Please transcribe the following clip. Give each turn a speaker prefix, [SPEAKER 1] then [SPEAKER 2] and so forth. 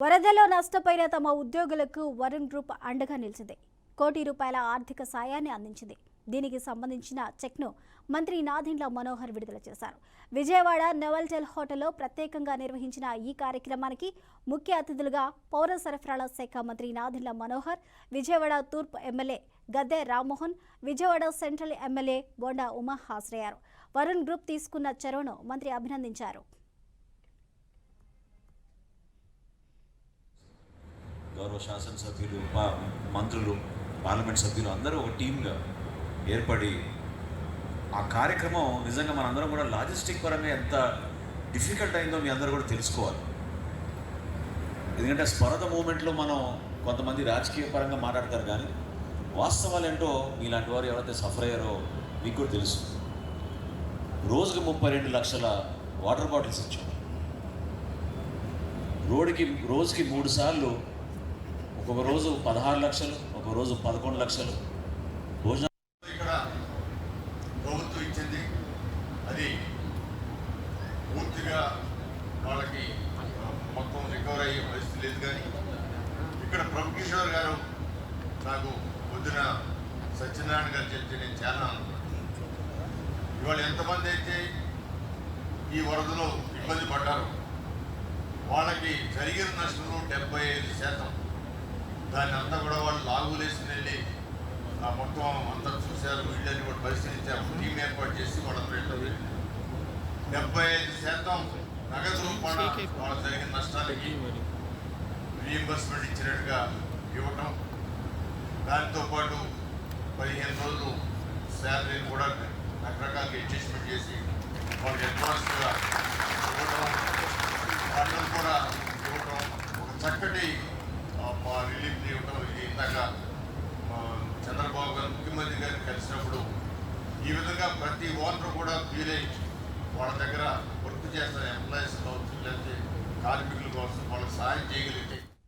[SPEAKER 1] వరదలో నష్టపోయిన తమ ఉద్యోగులకు వరుణ్ గ్రూప్ అండగా నిలిచింది. కోటి రూపాయల ఆర్థిక సాయాన్ని అందించింది. దీనికి సంబంధించిన చెక్ను మంత్రి నాదెండ్ల మనోహర్ విడుదల చేశారు. విజయవాడ నోవెల్టెల్ హోటల్లో ప్రత్యేకంగా నిర్వహించిన ఈ కార్యక్రమానికి ముఖ్య అతిథులుగా పౌర సరఫరాల శాఖ మంత్రి నాదెండ్ల మనోహర్, విజయవాడ తూర్పు MLA Gadde Rammohan, Vijayawada central MLA bonda Uma హాజరయ్యారు. వరుణ్ గ్రూప్ తీసుకున్న చొరవను మంత్రి అభినందించారు.
[SPEAKER 2] గౌరవ శాసనసభ్యులు, మంత్రులు, పార్లమెంట్ సభ్యులు అందరూ ఒక టీమ్గా ఏర్పడి ఆ కార్యక్రమం నిజంగా మనందరం కూడా లాజిస్టిక్ పరంగా ఎంత డిఫికల్ట్ అయిందో మీ అందరూ కూడా తెలుసుకోవాలి. ఎందుకంటే స్పరద మూమెంట్లో మనం కొంతమంది రాజకీయ పరంగా మాట్లాడతారు, కానీ వాస్తవాలు ఏంటో మీలాంటి వారు ఎవరైతే సఫర్ అయ్యారో మీకు కూడా తెలుసు. రోజుకి 32 లక్షల వాటర్ బాటిల్స్ ఇచ్చాం. రోజుకి 3 సార్లు, ఒక రోజు 16 లక్షలు, ఒక రోజు 11 లక్షలు భోజనం
[SPEAKER 3] ఇక్కడ ప్రభుత్వం ఇచ్చింది. అది పూర్తిగా వాళ్ళకి మొత్తం రికవర్ అయ్యే పరిస్థితి లేదు. కానీ ఇక్కడ ప్రభు కిషోర్ గారు నాకు పొద్దున సత్యనారాయణ గారు చెప్తే నేను చాలా అనుకున్నాను. ఇవాళ ఎంతమంది అయితే ఈ వరదలో ఇబ్బంది పడ్డారో వాళ్ళకి జరిగిన నష్టంలో 75% దాన్ని అంతా కూడా వాళ్ళు లాగులేసుకుని వెళ్ళి మొత్తం అంతా చూశారు, వీళ్ళని కూడా పరిశీలించారు, టీం ఏర్పాటు చేసి వాళ్ళందరూ 75% నగదు రూపాన వాళ్ళకి జరిగిన నష్టాలకి రీఎంబర్స్మెంట్ ఇచ్చినట్టుగా ఇవ్వటం, దానితో పాటు 15 రోజులు శాలరీని కూడా రకరకాలుగా అడ్జస్ట్మెంట్ చేసి వాళ్ళకి అడ్వాన్స్గా ఇవ్వటం, వాళ్ళని కూడా ఇవ్వటం, ఒక చక్కటి రిలీఫ్ ఇవ్వటం. ఇది ఇందాక చంద్రబాబు గారు ముఖ్యమంత్రి గారిని కలిసినప్పుడు ఈ విధంగా ప్రతి ఓనర్ కూడా ఫీల్ అయ్యి వాళ్ళ దగ్గర వర్క్ చేస్తారు, ఎంప్లాయీస్ కావచ్చు, లేకపోతే కార్మికుల కోసం వాళ్ళకి సహాయం చేయగలిగితే